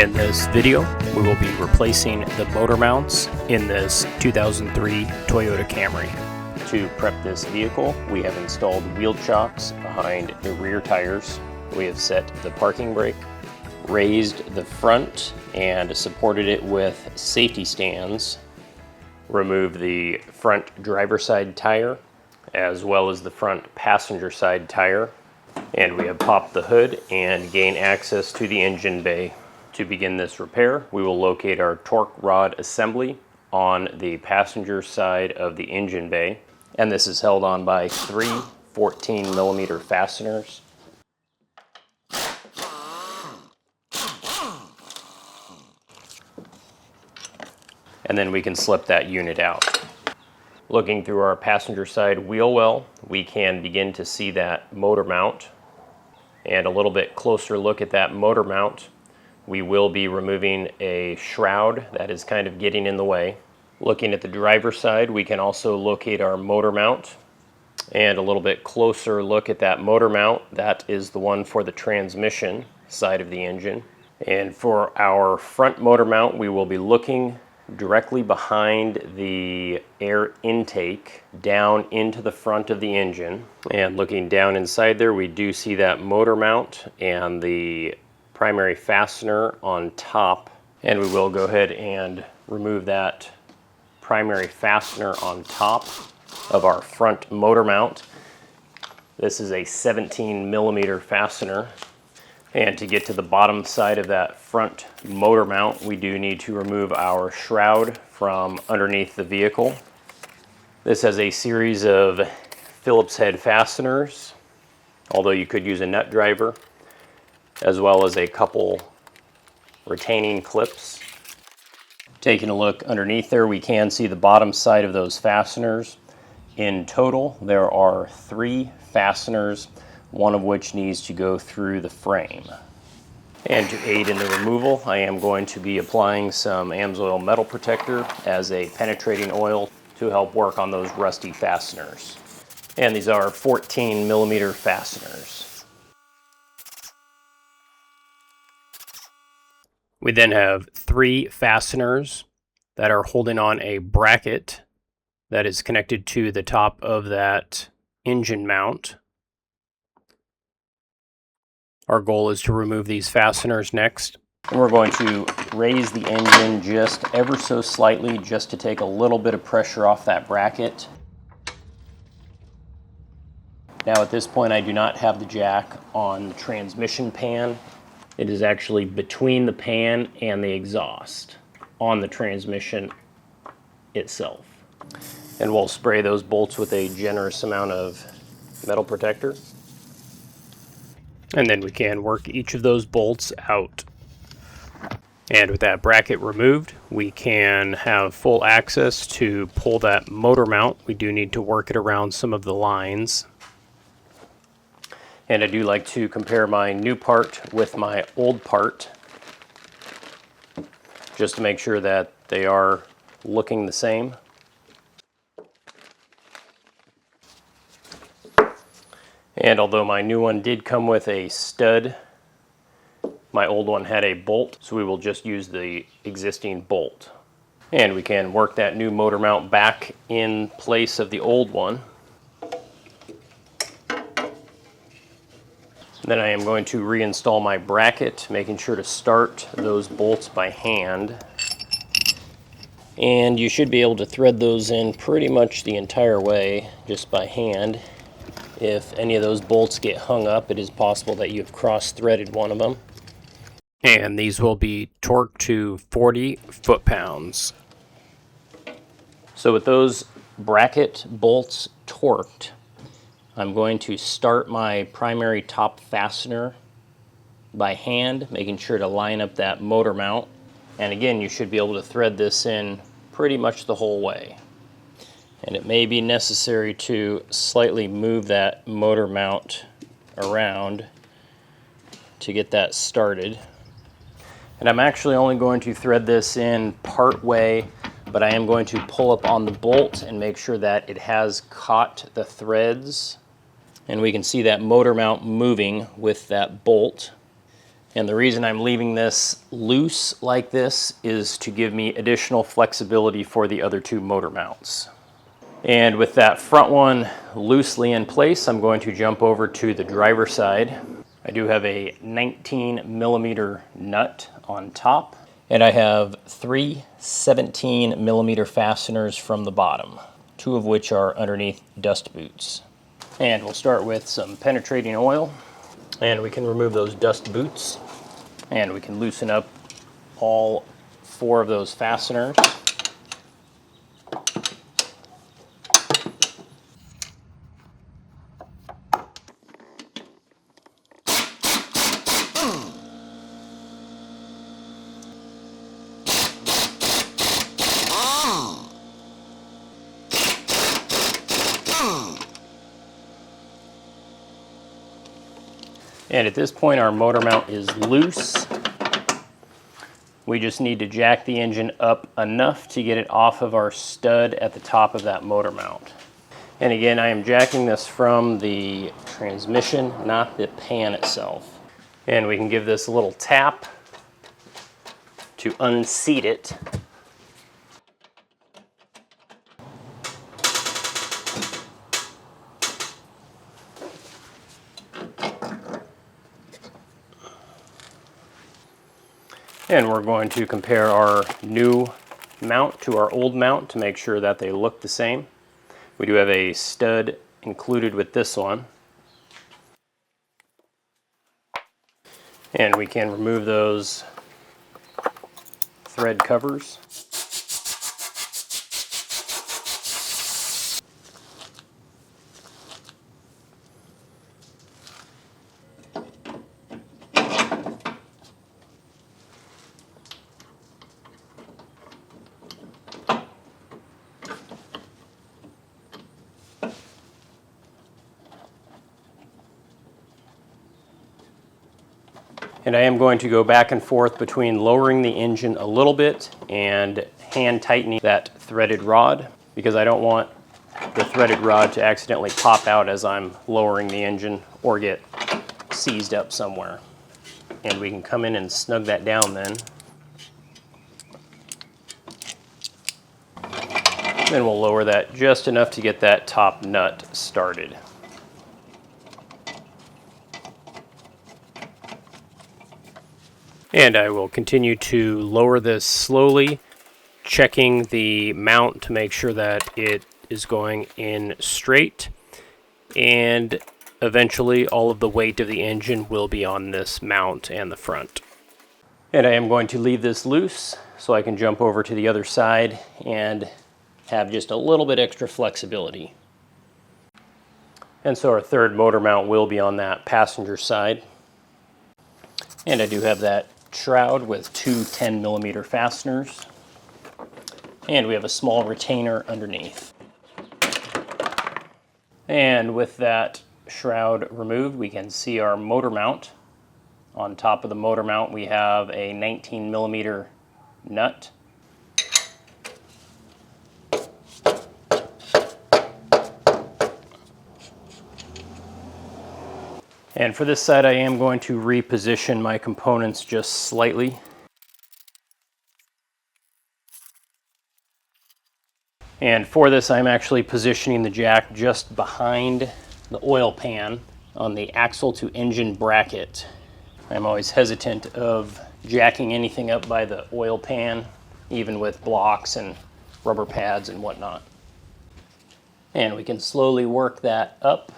In this video, we will be replacing the motor mounts in this 2003 Toyota Camry. To prep this vehicle, we have installed wheel chocks behind the rear tires. We have set the parking brake, raised the front, and supported it with safety stands. Removed the front driver's side tire, as well as the front passenger side tire. And we have popped the hood and gained access to the engine bay. To begin this repair, we will locate our torque rod assembly on the passenger side of the engine bay. And this is held on by three 14mm fasteners. And then we can slip that unit out. Looking through our passenger side wheel well, we can begin to see that motor mount. And a little bit closer look at that motor mount, we will be removing a shroud that is kind of getting in the way. Looking at the driver's side, we can also locate our motor mount. And a little bit closer look at that motor mount, that is the one for the transmission side of the engine. And for our front motor mount, we will be looking directly behind the air intake down into the front of the engine. And looking down inside there, we do see that motor mount and the primary fastener on top. And we will go ahead and remove that primary fastener on top of our front motor mount. This is a 17mm fastener. And to get to the bottom side of that front motor mount, we do need to remove our shroud from underneath the vehicle. This has a series of Phillips head fasteners, although you could use a nut driver, as well as a couple retaining clips. Taking a look underneath there, we can see the bottom side of those fasteners. In total, there are 3 fasteners, one of which needs to go through the frame. And to aid in the removal, I am going to be applying some Amsoil metal protector as a penetrating oil to help work on those rusty fasteners. And these are 14mm fasteners. We then have 3 fasteners that are holding on a bracket that is connected to the top of that engine mount. Our goal is to remove these fasteners next. And we're going to raise the engine just ever so slightly, just to take a little bit of pressure off that bracket. Now at this point, I do not have the jack on the transmission pan. It is actually between the pan and the exhaust on the transmission itself. And we'll spray those bolts with a generous amount of metal protector. And then we can work each of those bolts out. And with that bracket removed, we can have full access to pull that motor mount. We do need to work it around some of the lines. And I do like to compare my new part with my old part, just to make sure that they are looking the same. And although my new one did come with a stud, my old one had a bolt, so we will just use the existing bolt. And we can work that new motor mount back in place of the old one. Then I am going to reinstall my bracket, making sure to start those bolts by hand. And you should be able to thread those in pretty much the entire way just by hand. If any of those bolts get hung up, it is possible that you've cross-threaded one of them. And these will be torqued to 40 foot-pounds. So with those bracket bolts torqued, I'm going to start my primary top fastener by hand, making sure to line up that motor mount. And again, you should be able to thread this in pretty much the whole way. And it may be necessary to slightly move that motor mount around to get that started. And I'm actually only going to thread this in part way, but I am going to pull up on the bolt and make sure that it has caught the threads. And we can see that motor mount moving with that bolt. And the reason I'm leaving this loose like this is to give me additional flexibility for the other two motor mounts. And with that front one loosely in place, I'm going to jump over to the driver's side. I do have a 19mm nut on top, and I have 3 17mm fasteners from the bottom, 2 of which are underneath dust boots. And we'll start with some penetrating oil, and we can remove those dust boots, and we can loosen up all 4 of those fasteners. And at this point, our motor mount is loose. We just need to jack the engine up enough to get it off of our stud at the top of that motor mount. And again, I am jacking this from the transmission, not the pan itself. And we can give this a little tap to unseat it. And we're going to compare our new mount to our old mount to make sure that they look the same. We do have a stud included with this one. And we can remove those thread covers. And I am going to go back and forth between lowering the engine a little bit and hand tightening that threaded rod, because I don't want the threaded rod to accidentally pop out as I'm lowering the engine or get seized up somewhere. And we can come in and snug that down then. Then we'll lower that just enough to get that top nut started. And I will continue to lower this slowly, checking the mount to make sure that it is going in straight. And eventually all of the weight of the engine will be on this mount and the front. And I am going to leave this loose so I can jump over to the other side and have just a little bit extra flexibility. And so our third motor mount will be on that passenger side. And I do have that shroud with 2 10mm fasteners, and we have a small retainer underneath. And with that shroud removed, we can see our motor mount. On top of the motor mount, we have a 19mm nut. And for this side, I am going to reposition my components just slightly. And for this, I'm actually positioning the jack just behind the oil pan on the axle to engine bracket. I'm always hesitant of jacking anything up by the oil pan, even with blocks and rubber pads and whatnot. And we can slowly work that up.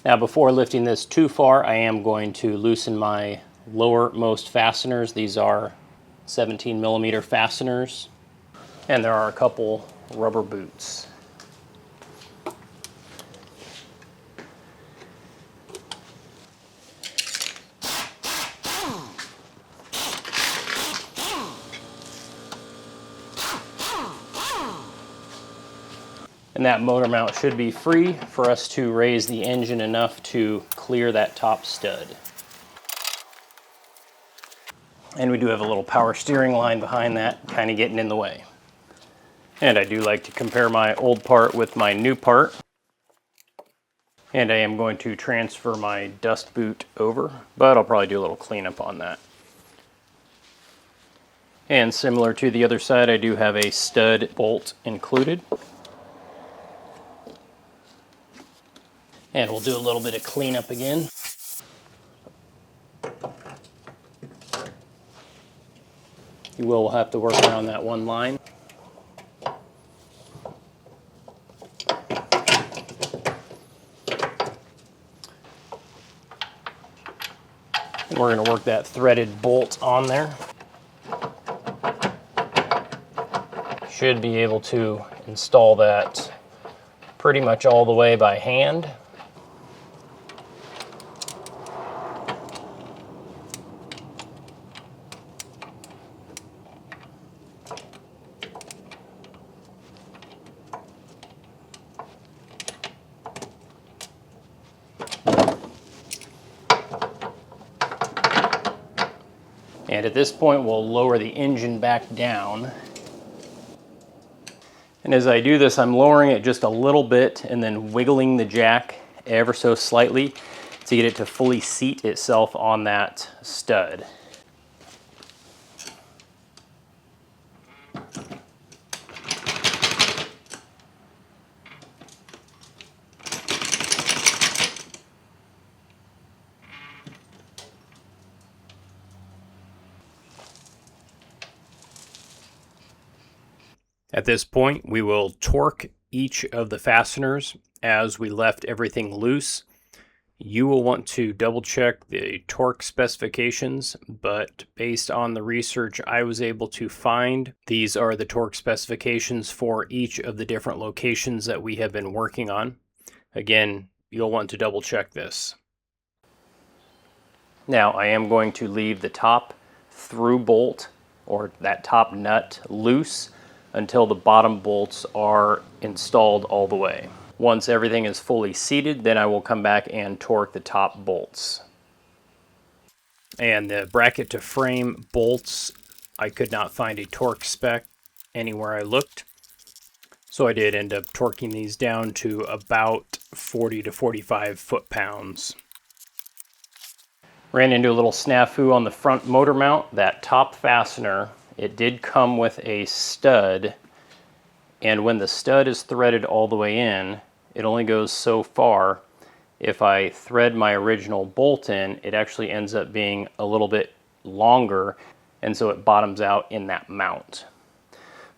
Now, before lifting this too far, I am going to loosen my lowermost fasteners. These are 17mm fasteners, and there are a couple rubber boots. And that motor mount should be free for us to raise the engine enough to clear that top stud. And we do have a little power steering line behind that, kind of getting in the way. And I do like to compare my old part with my new part. And I am going to transfer my dust boot over, but I'll probably do a little cleanup on that. And similar to the other side, I do have a stud bolt included. And we'll do a little bit of cleanup again. You will have to work around that one line. And we're going to work that threaded bolt on there. Should be able to install that pretty much all the way by hand. And at this point, we'll lower the engine back down. And as I do this, I'm lowering it just a little bit and then wiggling the jack ever so slightly to get it to fully seat itself on that stud. At this point, we will torque each of the fasteners as we left everything loose. You will want to double check the torque specifications, but based on the research I was able to find, these are the torque specifications for each of the different locations that we have been working on. Again, you'll want to double check this. Now, I am going to leave the top through bolt, or that top nut, loose until the bottom bolts are installed all the way. Once everything is fully seated, then I will come back and torque the top bolts. And the bracket to frame bolts, I could not find a torque spec anywhere I looked. So I did end up torquing these down to about 40 to 45 foot-pounds. Ran into a little snafu on the front motor mount. That top fastener, it did come with a stud, and when the stud is threaded all the way in, it only goes so far. If I thread my original bolt in, it actually ends up being a little bit longer, and so it bottoms out in that mount.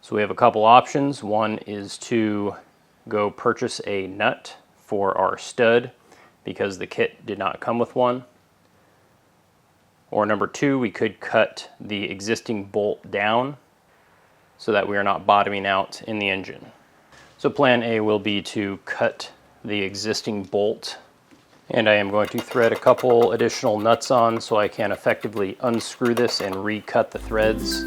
So we have a couple options. One is to go purchase a nut for our stud because the kit did not come with one. Or number two, we could cut the existing bolt down so that we are not bottoming out in the engine. So plan A will be to cut the existing bolt, and I am going to thread a couple additional nuts on so I can effectively unscrew this and recut the threads.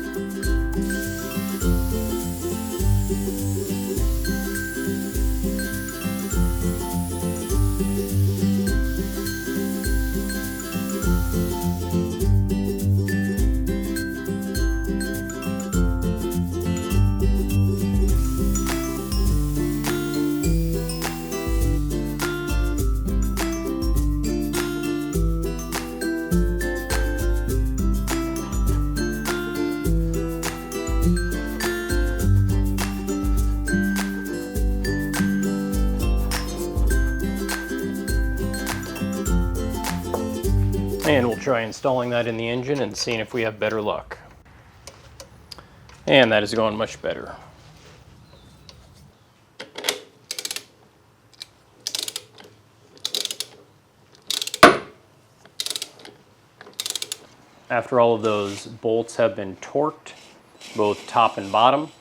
And we'll try installing that in the engine and seeing if we have better luck. And that is going much better. After all of those bolts have been torqued, both top and bottom,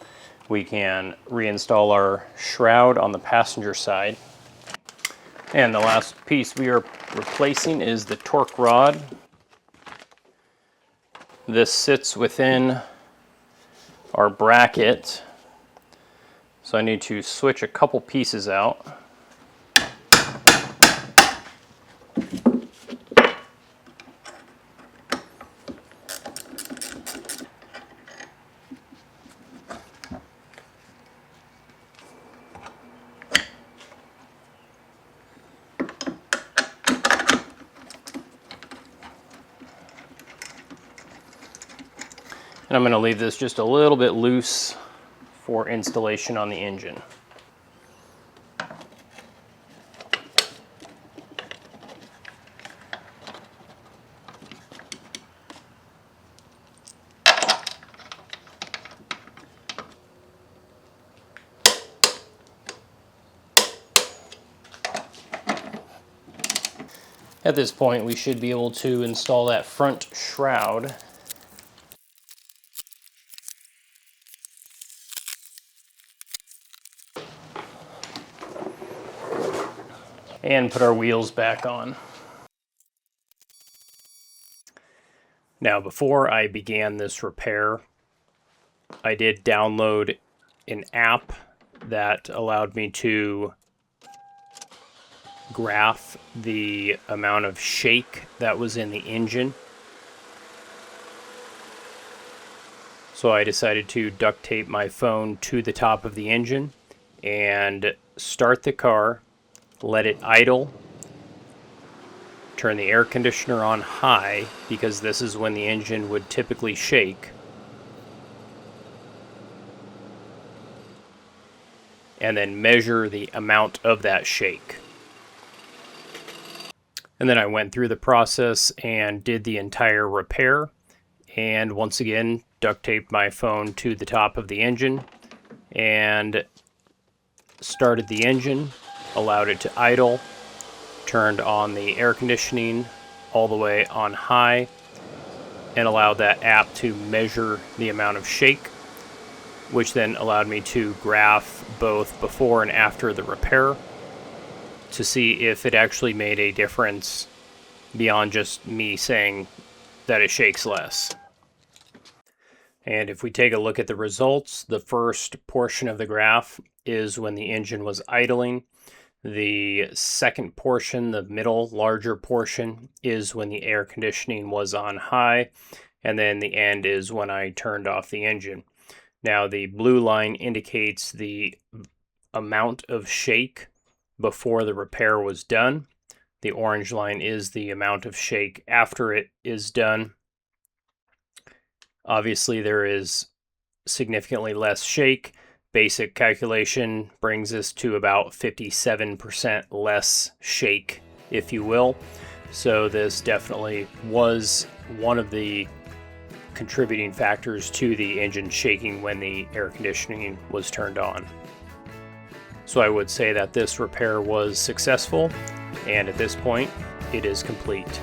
we can reinstall our shroud on the passenger side. And the last piece we are replacing is the torque rod. This sits within our bracket, so I need to switch a couple pieces out. And I'm going to leave this just a little bit loose for installation on the engine. At this point, we should be able to install that front shroud. And put our wheels back on. Now, before I began this repair, I did download an app that allowed me to graph the amount of shake that was in the engine. So I decided to duct tape my phone to the top of the engine and start the car, let it idle, turn the air conditioner on high because this is when the engine would typically shake, and then measure the amount of that shake. And then I went through the process and did the entire repair, and once again duct taped my phone to the top of the engine and started the engine, allowed it to idle, turned on the air conditioning all the way on high, and allowed that app to measure the amount of shake, which then allowed me to graph both before and after the repair to see if it actually made a difference beyond just me saying that it shakes less. And if we take a look at the results, the first portion of the graph is when the engine was idling. The second portion, the middle larger portion, is when the air conditioning was on high, and then the end is when I turned off the engine. Now the blue line indicates the amount of shake before the repair was done. The orange line is the amount of shake after it is done. Obviously there is significantly less shake. Basic calculation brings us to about 57% less shake, if you will. So this definitely was one of the contributing factors to the engine shaking when the air conditioning was turned on. So I would say that this repair was successful, and at this point, it is complete.